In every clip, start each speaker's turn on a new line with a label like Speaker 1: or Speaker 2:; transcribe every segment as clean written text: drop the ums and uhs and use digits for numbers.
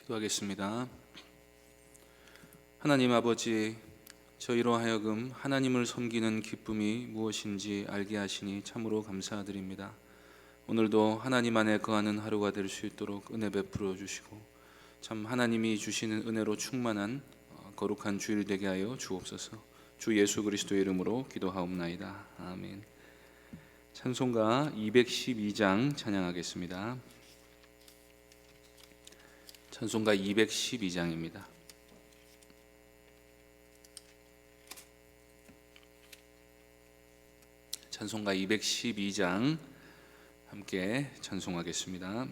Speaker 1: 기도하겠습니다. 하나님 아버지, 저희로 하여금 하나님을 섬기는 기쁨이 무엇인지 알게 하시니 참으로 감사드립니다. 오늘도 하나님 안에 거하는 하루가 될 수 있도록 은혜 베풀어 주시고 참 하나님이 주시는 은혜로 충만한 거룩한 주일 되게 하여 주옵소서. 주 예수 그리스도의 이름으로 기도하옵나이다. 아멘. 찬송가 212장 찬양하겠습니다. 찬송가 212장입니다. 찬송가 212장 함께 찬송하겠습니다.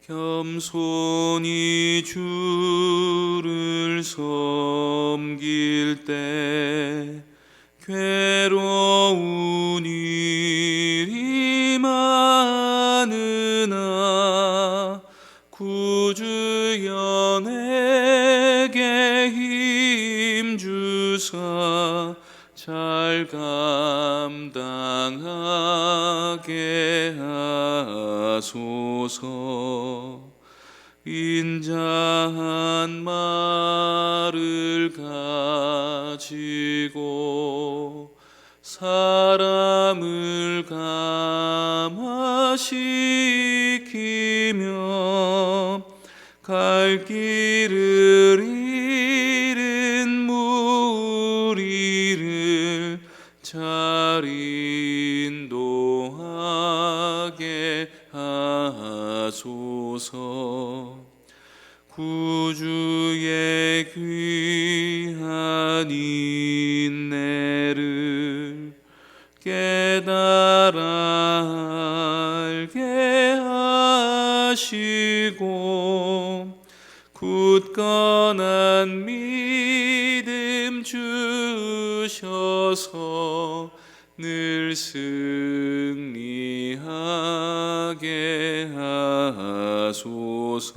Speaker 1: 겸손히 주를 섬길 때 괴로운 일이 많으나 구주여 내게 힘 주사 잘 감당하게 하소서. 인자한 말을 가지고 사람을 감화시키며 갈 길을 잃은 무리를 잘 인도하게 하소서. 구주의 귀한 인내를 깨달아 알게 하시고 굳건한 믿음 주셔서 늘 승리하게 하소서.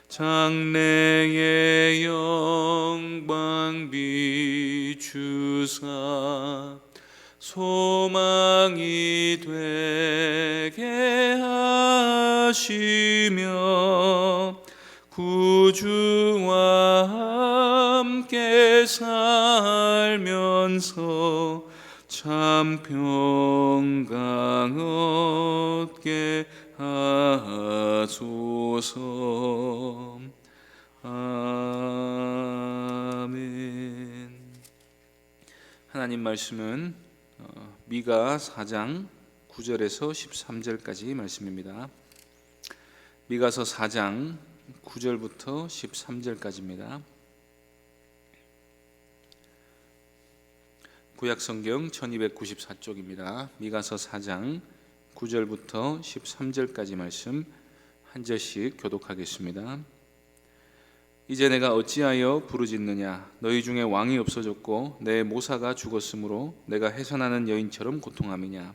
Speaker 1: 장래의 영광 비추사 소망이 되게 하시며 구주와 함께 살면서 참 평강 얻게 하소서. 아멘. 하나님 말씀은 미가 4장 9절에서 13절까지 말씀입니다. 미가서 4장 9절부터 13절까지입니다. 구약성경 1294쪽입니다. 미가서 4장 9절부터 13절까지 말씀 한 절씩 교독하겠습니다. 이제 내가 어찌하여 부르짖느냐? 너희 중에 왕이 없어졌고 내 모사가 죽었으므로 내가 해산하는 여인처럼 고통함이냐?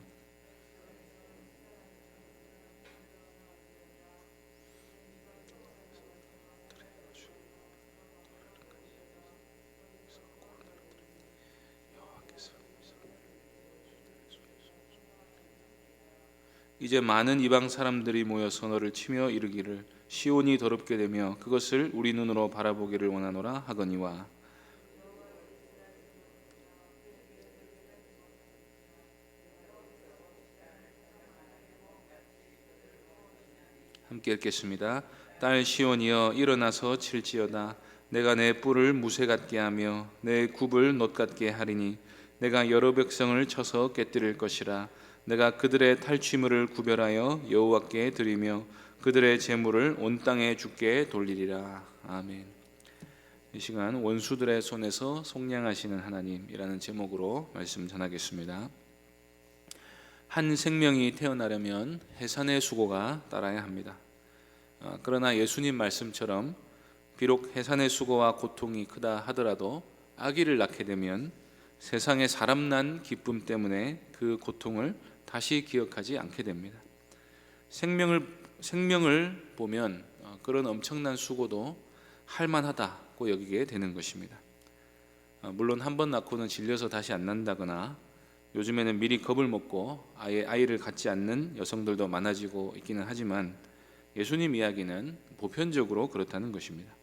Speaker 1: 이제 많은 이방 사람들이 모여서 너를 치며 이르기를 시온이 더럽게 되며 그것을 우리 눈으로 바라보기를 원하노라 하거니와. 함께 읽겠습니다. 딸 시온이여 일어나서 칠지어다. 내가 내 뿔을 무쇠 같게 하며 내 굽을 놋 같게 하리니 내가 여러 백성을 쳐서 깨뜨릴 것이라. 내가 그들의 탈취물을 구별하여 여호와께 드리며 그들의 재물을 온 땅에 주께 돌리리라. 아멘. 이 시간 원수들의 손에서 속량하시는 하나님이라는 제목으로 말씀 전하겠습니다. 한 생명이 태어나려면 해산의 수고가 따라야 합니다. 그러나 예수님 말씀처럼 비록 해산의 수고와 고통이 크다 하더라도 아기를 낳게 되면 세상에 사람 난 기쁨 때문에 그 고통을 다시 기억하지 않게 됩니다. 생명을 보면 그런 엄청난 수고도 할만하다고 여기게 되는 것입니다. 물론 한 번 낳고는 질려서 다시 안 난다거나 요즘에는 미리 겁을 먹고 아예 아이를 갖지 않는 여성들도 많아지고 있기는 하지만 예수님 이야기는 보편적으로 그렇다는 것입니다.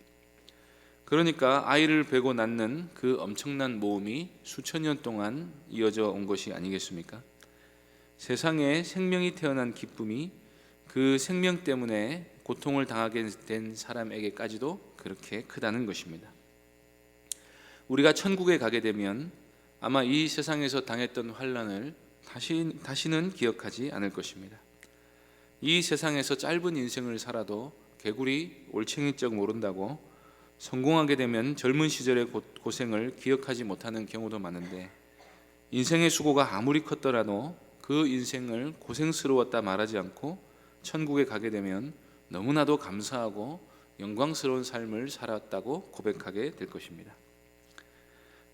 Speaker 1: 그러니까 아이를 베고 낳는 그 엄청난 모험이 수천 년 동안 이어져 온 것이 아니겠습니까? 세상에 생명이 태어난 기쁨이 그 생명 때문에 고통을 당하게 된 사람에게까지도 그렇게 크다는 것입니다. 우리가 천국에 가게 되면 아마 이 세상에서 당했던 환난을 다시는 기억하지 않을 것입니다. 이 세상에서 짧은 인생을 살아도 개구리 올챙이적 모른다고 성공하게 되면 젊은 시절의 고생을 기억하지 못하는 경우도 많은데, 인생의 수고가 아무리 컸더라도 그 인생을 고생스러웠다 말하지 않고 천국에 가게 되면 너무나도 감사하고 영광스러운 삶을 살았다고 고백하게 될 것입니다.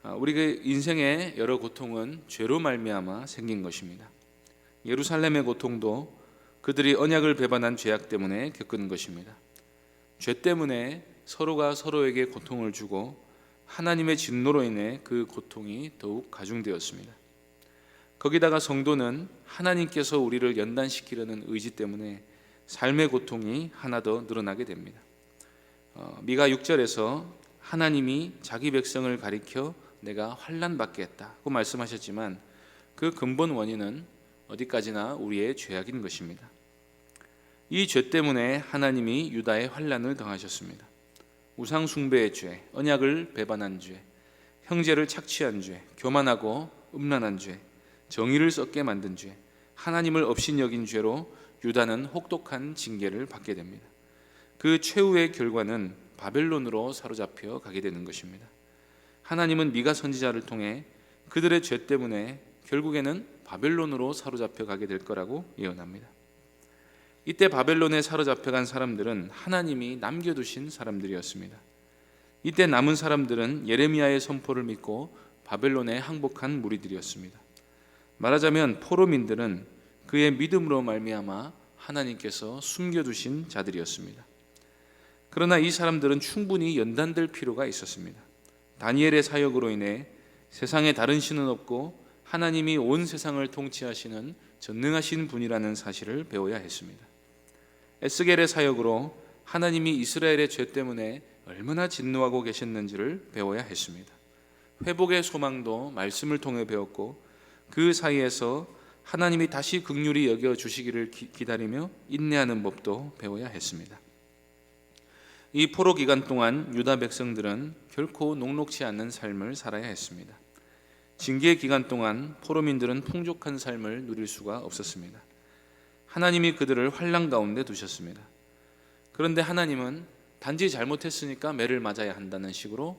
Speaker 1: 우리의 인생의 여러 고통은 죄로 말미암아 생긴 것입니다. 예루살렘의 고통도 그들이 언약을 배반한 죄악 때문에 겪은 것입니다. 죄 때문에 서로가 서로에게 고통을 주고 하나님의 진노로 인해 그 고통이 더욱 가중되었습니다. 거기다가 성도는 하나님께서 우리를 연단시키려는 의지 때문에 삶의 고통이 하나 더 늘어나게 됩니다. 미가 6절에서 하나님이 자기 백성을 가리켜 내가 환난 받게 했다고 말씀하셨지만, 그 근본 원인은 어디까지나 우리의 죄악인 것입니다. 이 죄 때문에 하나님이 유다에 환난을 당하셨습니다. 우상 숭배의 죄, 언약을 배반한 죄, 형제를 착취한 죄, 교만하고 음란한 죄, 정의를 썩게 만든 죄, 하나님을 업신여긴 죄로 유다는 혹독한 징계를 받게 됩니다. 그 최후의 결과는 바벨론으로 사로잡혀 가게 되는 것입니다. 하나님은 미가 선지자를 통해 그들의 죄 때문에 결국에는 바벨론으로 사로잡혀 가게 될 거라고 예언합니다. 이때 바벨론에 사로잡혀간 사람들은 하나님이 남겨두신 사람들이었습니다. 이때 남은 사람들은 예레미야의 선포를 믿고 바벨론에 항복한 무리들이었습니다. 말하자면 포로민들은 그의 믿음으로 말미암아 하나님께서 숨겨두신 자들이었습니다. 그러나 이 사람들은 충분히 연단될 필요가 있었습니다. 다니엘의 사역으로 인해 세상에 다른 신은 없고 하나님이 온 세상을 통치하시는 전능하신 분이라는 사실을 배워야 했습니다. 에스겔의 사역으로 하나님이 이스라엘의 죄 때문에 얼마나 진노하고 계셨는지를 배워야 했습니다. 회복의 소망도 말씀을 통해 배웠고, 그 사이에서 하나님이 다시 긍휼히 여겨주시기를 기다리며 인내하는 법도 배워야 했습니다. 이 포로 기간 동안 유다 백성들은 결코 녹록지 않는 삶을 살아야 했습니다. 징계 기간 동안 포로민들은 풍족한 삶을 누릴 수가 없었습니다. 하나님이 그들을 환난 가운데 두셨습니다. 그런데 하나님은 단지 잘못했으니까 매를 맞아야 한다는 식으로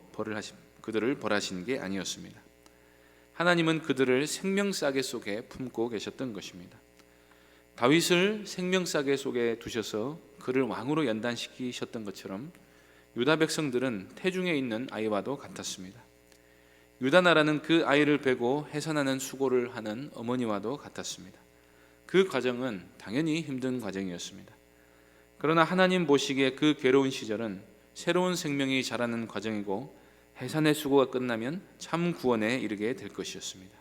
Speaker 1: 그들을 벌하신 게 아니었습니다. 하나님은 그들을 생명싸개 속에 품고 계셨던 것입니다. 다윗을 생명싸개 속에 두셔서 그를 왕으로 연단시키셨던 것처럼 유다 백성들은 태중에 있는 아이와도 같았습니다. 유다 나라는 그 아이를 베고 해산하는 수고를 하는 어머니와도 같았습니다. 그 과정은 당연히 힘든 과정이었습니다. 그러나 하나님 보시기에 그 괴로운 시절은 새로운 생명이 자라는 과정이고, 해산의 수고가 끝나면 참 구원에 이르게 될 것이었습니다.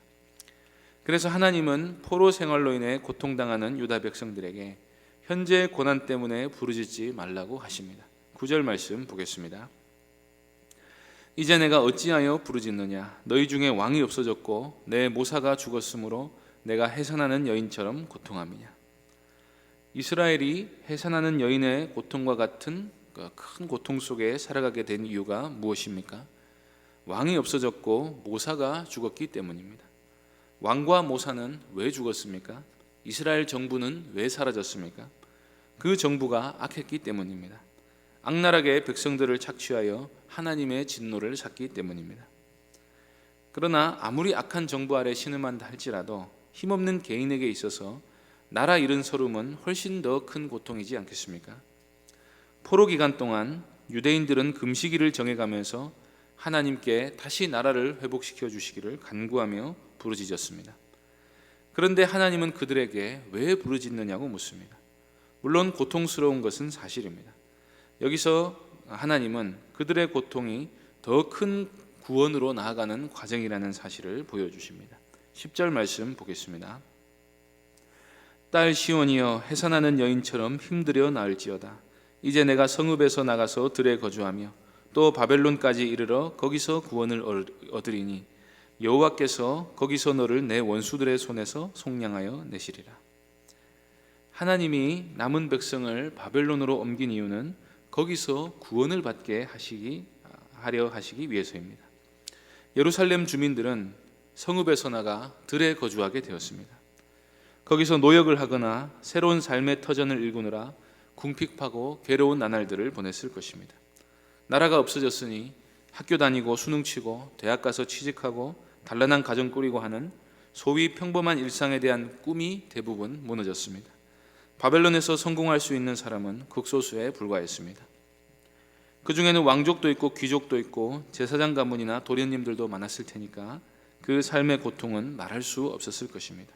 Speaker 1: 그래서 하나님은 포로 생활로 인해 고통당하는 유다 백성들에게 현재의 고난 때문에 부르짖지 말라고 하십니다. 9절 말씀 보겠습니다. 이제 내가 어찌하여 부르짖느냐? 너희 중에 왕이 없어졌고 내 모사가 죽었으므로 내가 해산하는 여인처럼 고통함이냐? 이스라엘이 해산하는 여인의 고통과 같은 큰 고통 속에 살아가게 된 이유가 무엇입니까? 왕이 없어졌고 모사가 죽었기 때문입니다. 왕과 모사는 왜 죽었습니까? 이스라엘 정부는 왜 사라졌습니까? 그 정부가 악했기 때문입니다. 악랄하게 백성들을 착취하여 하나님의 진노를 샀기 때문입니다. 그러나 아무리 악한 정부 아래 신음한다 할지라도 힘없는 개인에게 있어서 나라 잃은 서름은 훨씬 더 큰 고통이지 않겠습니까? 포로 기간 동안 유대인들은 금식일을 정해가면서 하나님께 다시 나라를 회복시켜 주시기를 간구하며 부르짖었습니다. 그런데 하나님은 그들에게 왜 부르짖느냐고 묻습니다. 물론 고통스러운 것은 사실입니다. 여기서 하나님은 그들의 고통이 더 큰 구원으로 나아가는 과정이라는 사실을 보여주십니다. 10절 말씀 보겠습니다. 딸 시온이여 해산하는 여인처럼 힘들여 나을지어다. 이제 내가 성읍에서 나가서 들에 거주하며 또 바벨론까지 이르러 거기서 구원을 얻으리니 여호와께서 거기서 너를 내 원수들의 손에서 속량하여 내시리라. 하나님이 남은 백성을 바벨론으로 옮긴 이유는 거기서 구원을 받게 하려 하시기 위해서입니다. 예루살렘 주민들은 성읍에서 나가 들에 거주하게 되었습니다. 거기서 노역을 하거나 새로운 삶의 터전을 일구느라 궁핍하고 괴로운 나날들을 보냈을 것입니다. 나라가 없어졌으니 학교 다니고 수능 치고 대학 가서 취직하고 단란한 가정 꾸리고 하는 소위 평범한 일상에 대한 꿈이 대부분 무너졌습니다. 바벨론에서 성공할 수 있는 사람은 극소수에 불과했습니다. 그 중에는 왕족도 있고 귀족도 있고 제사장 가문이나 도련님들도 많았을 테니까 그 삶의 고통은 말할 수 없었을 것입니다.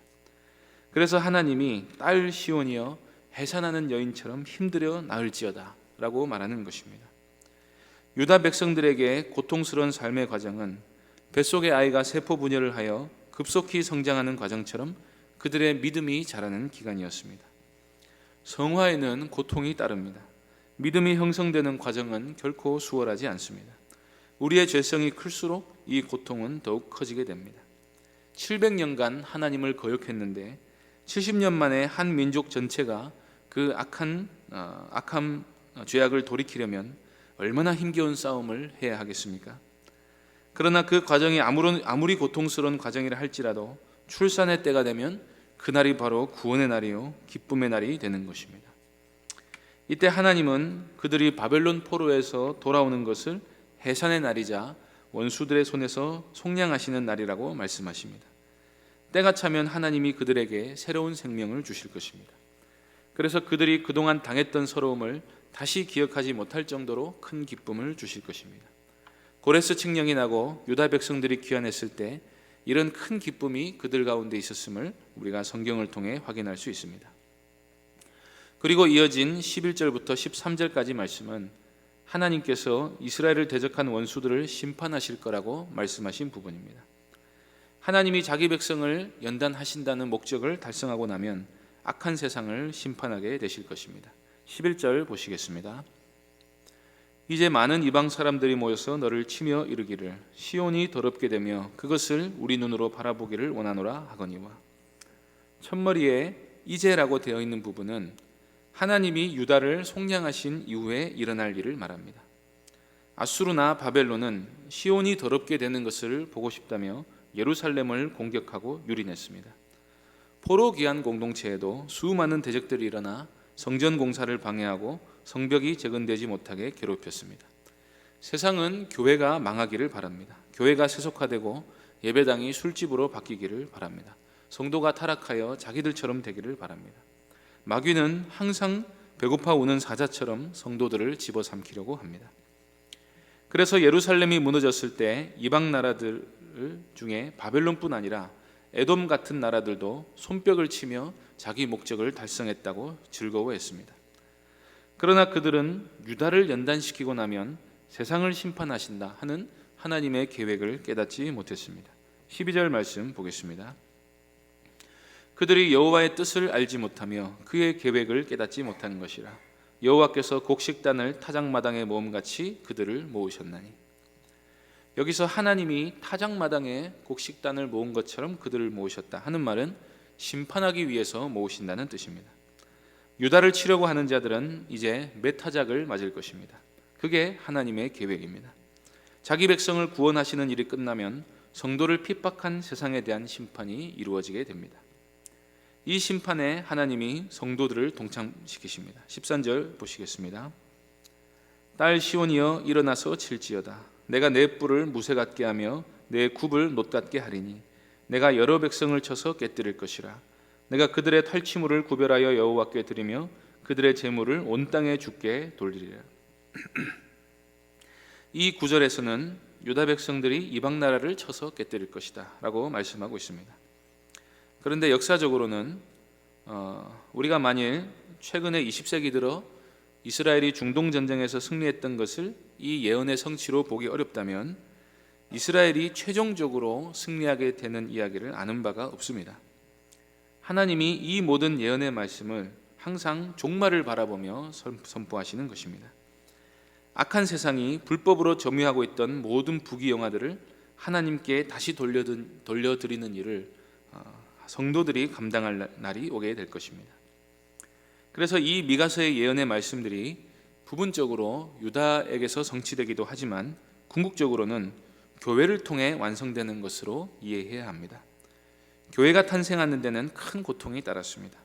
Speaker 1: 그래서 하나님이 딸 시온이여 해산하는 여인처럼 힘들여 나을지어다 라고 말하는 것입니다. 유다 백성들에게 고통스러운 삶의 과정은 뱃속의 아이가 세포 분열을 하여 급속히 성장하는 과정처럼 그들의 믿음이 자라는 기간이었습니다. 성화에는 고통이 따릅니다. 믿음이 형성되는 과정은 결코 수월하지 않습니다. 우리의 죄성이 클수록 이 고통은 더욱 커지게 됩니다. 700년간 하나님을 거역했는데 70년 만에 한 민족 전체가 그 악한 죄악을 돌이키려면 얼마나 힘겨운 싸움을 해야 하겠습니까? 그러나 그 과정이 아무리 고통스러운 과정이라 할지라도 출산의 때가 되면 그날이 바로 구원의 날이요 기쁨의 날이 되는 것입니다. 이때 하나님은 그들이 바벨론 포로에서 돌아오는 것을 해산의 날이자 원수들의 손에서 속량하시는 날이라고 말씀하십니다. 때가 차면 하나님이 그들에게 새로운 생명을 주실 것입니다. 그래서 그들이 그동안 당했던 서러움을 다시 기억하지 못할 정도로 큰 기쁨을 주실 것입니다. 고레스 칙령이 나고 유다 백성들이 귀환했을 때 이런 큰 기쁨이 그들 가운데 있었음을 우리가 성경을 통해 확인할 수 있습니다. 그리고 이어진 11절부터 13절까지 말씀은 하나님께서 이스라엘을 대적한 원수들을 심판하실 거라고 말씀하신 부분입니다. 하나님이 자기 백성을 연단하신다는 목적을 달성하고 나면 악한 세상을 심판하게 되실 것입니다. 11절 보시겠습니다. 이제 많은 이방 사람들이 모여서 너를 치며 이르기를 시온이 더럽게 되며 그것을 우리 눈으로 바라보기를 원하노라 하거니와. 첫머리에 이제라고 되어 있는 부분은 하나님이 유다를 속량하신 이후에 일어날 일을 말합니다. 아수르나 바벨론은 시온이 더럽게 되는 것을 보고 싶다며 예루살렘을 공격하고 유린했습니다. 포로 귀환 공동체에도 수많은 대적들이 일어나 성전 공사를 방해하고 성벽이 재건되지 못하게 괴롭혔습니다. 세상은 교회가 망하기를 바랍니다. 교회가 세속화되고 예배당이 술집으로 바뀌기를 바랍니다. 성도가 타락하여 자기들처럼 되기를 바랍니다. 마귀는 항상 배고파 우는 사자처럼 성도들을 집어삼키려고 합니다. 그래서 예루살렘이 무너졌을 때 이방 나라들 중에 바벨론뿐 아니라 에돔 같은 나라들도 손뼉을 치며 자기 목적을 달성했다고 즐거워했습니다. 그러나 그들은 유다를 연단시키고 나면 세상을 심판하신다 하는 하나님의 계획을 깨닫지 못했습니다. 12절 말씀 보겠습니다. 그들이 여호와의 뜻을 알지 못하며 그의 계획을 깨닫지 못한 것이라. 여호와께서 곡식단을 타작마당에 모음같이 그들을 모으셨나니. 여기서 하나님이 타작마당에 곡식단을 모은 것처럼 그들을 모으셨다 하는 말은 심판하기 위해서 모으신다는 뜻입니다. 유다를 치려고 하는 자들은 이제 메타작을 맞을 것입니다. 그게 하나님의 계획입니다. 자기 백성을 구원하시는 일이 끝나면 성도를 핍박한 세상에 대한 심판이 이루어지게 됩니다. 이 심판에 하나님이 성도들을 동참시키십니다. 13절 보시겠습니다. 딸 시온이여 일어나서 칠지어다. 내가 내 뿔을 무쇠 같게 하며 내 굽을 놋 같게 하리니 내가 여러 백성을 쳐서 깨뜨릴 것이라. 내가 그들의 탈취물을 구별하여 여호와께 드리며 그들의 재물을 온 땅에 주께 돌리리라. 이 구절에서는 유다 백성들이 이방 나라를 쳐서 깨뜨릴 것이다 라고 말씀하고 있습니다. 그런데 역사적으로는 우리가 만일 최근에 20세기 들어 이스라엘이 중동 전쟁에서 승리했던 것을 이 예언의 성취로 보기 어렵다면 이스라엘이 최종적으로 승리하게 되는 이야기를 아는 바가 없습니다. 하나님이 이 모든 예언의 말씀을 항상 종말을 바라보며 선포하시는 것입니다. 악한 세상이 불법으로 점유하고 있던 모든 부귀영화들을 하나님께 다시 돌려드리는 일을 성도들이 감당할 날이 오게 될 것입니다. 그래서 이 미가서의 예언의 말씀들이 부분적으로 유다에게서 성취되기도 하지만 궁극적으로는 교회를 통해 완성되는 것으로 이해해야 합니다. 교회가 탄생하는 데는 큰 고통이 따랐습니다.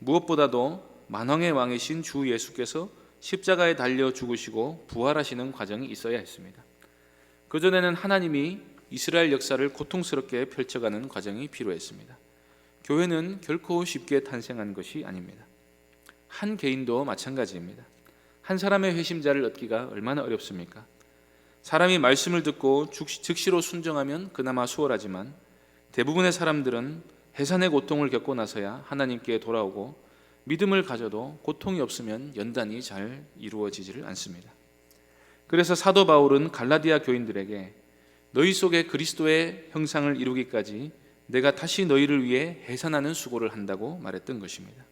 Speaker 1: 무엇보다도 만왕의 왕이신 주 예수께서 십자가에 달려 죽으시고 부활하시는 과정이 있어야 했습니다. 그전에는 하나님이 이스라엘 역사를 고통스럽게 펼쳐가는 과정이 필요했습니다. 교회는 결코 쉽게 탄생한 것이 아닙니다. 한 개인도 마찬가지입니다. 한 사람의 회심자를 얻기가 얼마나 어렵습니까? 사람이 말씀을 듣고 즉시로 순종하면 그나마 수월하지만 대부분의 사람들은 해산의 고통을 겪고 나서야 하나님께 돌아오고 믿음을 가져도 고통이 없으면 연단이 잘 이루어지지를 않습니다. 그래서 사도 바울은 갈라디아 교인들에게 너희 속에 그리스도의 형상을 이루기까지 내가 다시 너희를 위해 해산하는 수고를 한다고 말했던 것입니다.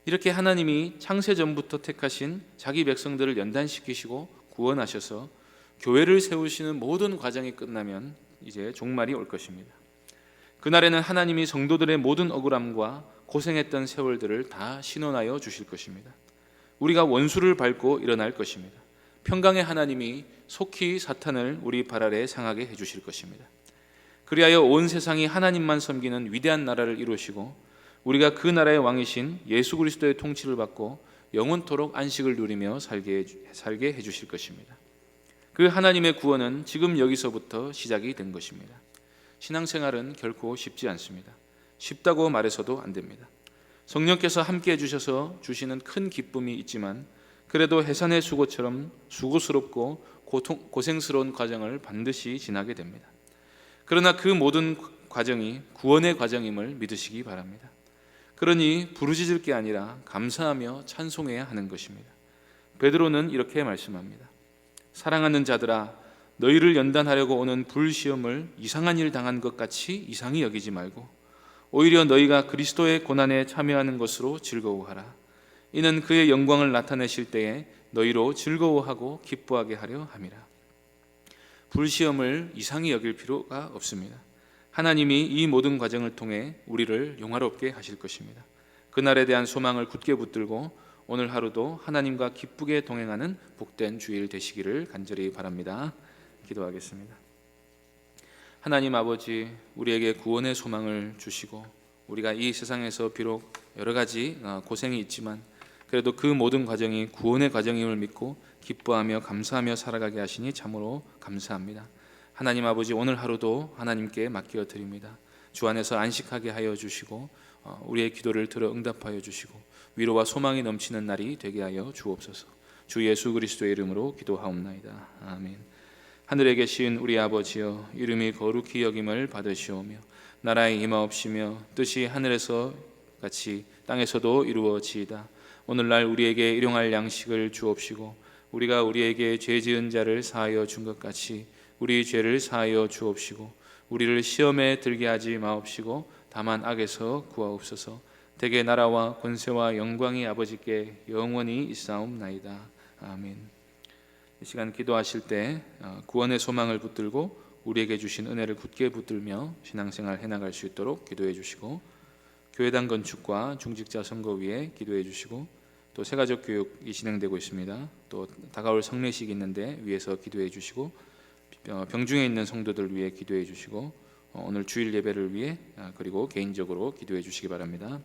Speaker 1: 이렇게 하나님이 창세 전부터 택하신 자기 백성들을 연단시키시고 구원하셔서 교회를 세우시는 모든 과정이 끝나면 이제 종말이 올 것입니다. 그날에는 하나님이 성도들의 모든 억울함과 고생했던 세월들을 다 신원하여 주실 것입니다. 우리가 원수를 밟고 일어날 것입니다. 평강의 하나님이 속히 사탄을 우리 발 아래 상하게 해주실 것입니다. 그리하여 온 세상이 하나님만 섬기는 위대한 나라를 이루시고 우리가 그 나라의 왕이신 예수 그리스도의 통치를 받고 영원토록 안식을 누리며 살게 해주실 것입니다. 그 하나님의 구원은 지금 여기서부터 시작이 된 것입니다. 신앙생활은 결코 쉽지 않습니다. 쉽다고 말해서도 안 됩니다. 성령께서 함께 해주셔서 주시는 큰 기쁨이 있지만 그래도 해산의 수고처럼 수고스럽고 고생스러운 과정을 반드시 지나게 됩니다. 그러나 그 모든 과정이 구원의 과정임을 믿으시기 바랍니다. 그러니 부르짖을 게 아니라 감사하며 찬송해야 하는 것입니다. 베드로는 이렇게 말씀합니다. 사랑하는 자들아, 너희를 연단하려고 오는 불시험을 이상한 일 당한 것 같이 이상히 여기지 말고 오히려 너희가 그리스도의 고난에 참여하는 것으로 즐거워하라. 이는 그의 영광을 나타내실 때에 너희로 즐거워하고 기뻐하게 하려 함이라. 불시험을 이상히 여길 필요가 없습니다. 하나님이 이 모든 과정을 통해 우리를 영화롭게 하실 것입니다. 그날에 대한 소망을 굳게 붙들고 오늘 하루도 하나님과 기쁘게 동행하는 복된 주일 되시기를 간절히 바랍니다. 기도하겠습니다. 하나님 아버지, 우리에게 구원의 소망을 주시고 우리가 이 세상에서 비록 여러 가지 고생이 있지만 그래도 그 모든 과정이 구원의 과정임을 믿고 기뻐하며 감사하며 살아가게 하시니 참으로 감사합니다. 하나님 아버지, 오늘 하루도 하나님께 맡겨 드립니다. 주 안에서 안식하게 하여 주시고 우리의 기도를 들어 응답하여 주시고 위로와 소망이 넘치는 날이 되게 하여 주옵소서. 주 예수 그리스도의 이름으로 기도하옵나이다. 아멘. 하늘에 계신 우리 아버지여, 이름이 거룩히 여김을 받으시오며 나라의 임하옵시며 뜻이 하늘에서 같이 땅에서도 이루어지이다. 오늘날 우리에게 일용할 양식을 주옵시고 우리가 우리에게 죄 지은 자를 사하여 준 것 같이 우리 죄를 사하여 주옵시고 우리를 시험에 들게 하지 마옵시고 다만 악에서 구하옵소서. 대개 나라와 권세와 영광이 아버지께 영원히 있사옵나이다. 아멘. 이 시간 기도하실 때 구원의 소망을 붙들고 우리에게 주신 은혜를 굳게 붙들며 신앙생활 해나갈 수 있도록 기도해 주시고 교회당 건축과 중직자 선거 위에 기도해 주시고 또 새가족 교육이 진행되고 있습니다. 또 다가올 성례식이 있는데 위에서 기도해 주시고 병중에 있는 성도들 위해 기도해 주시고 오늘 주일 예배를 위해 그리고 개인적으로 기도해 주시기 바랍니다.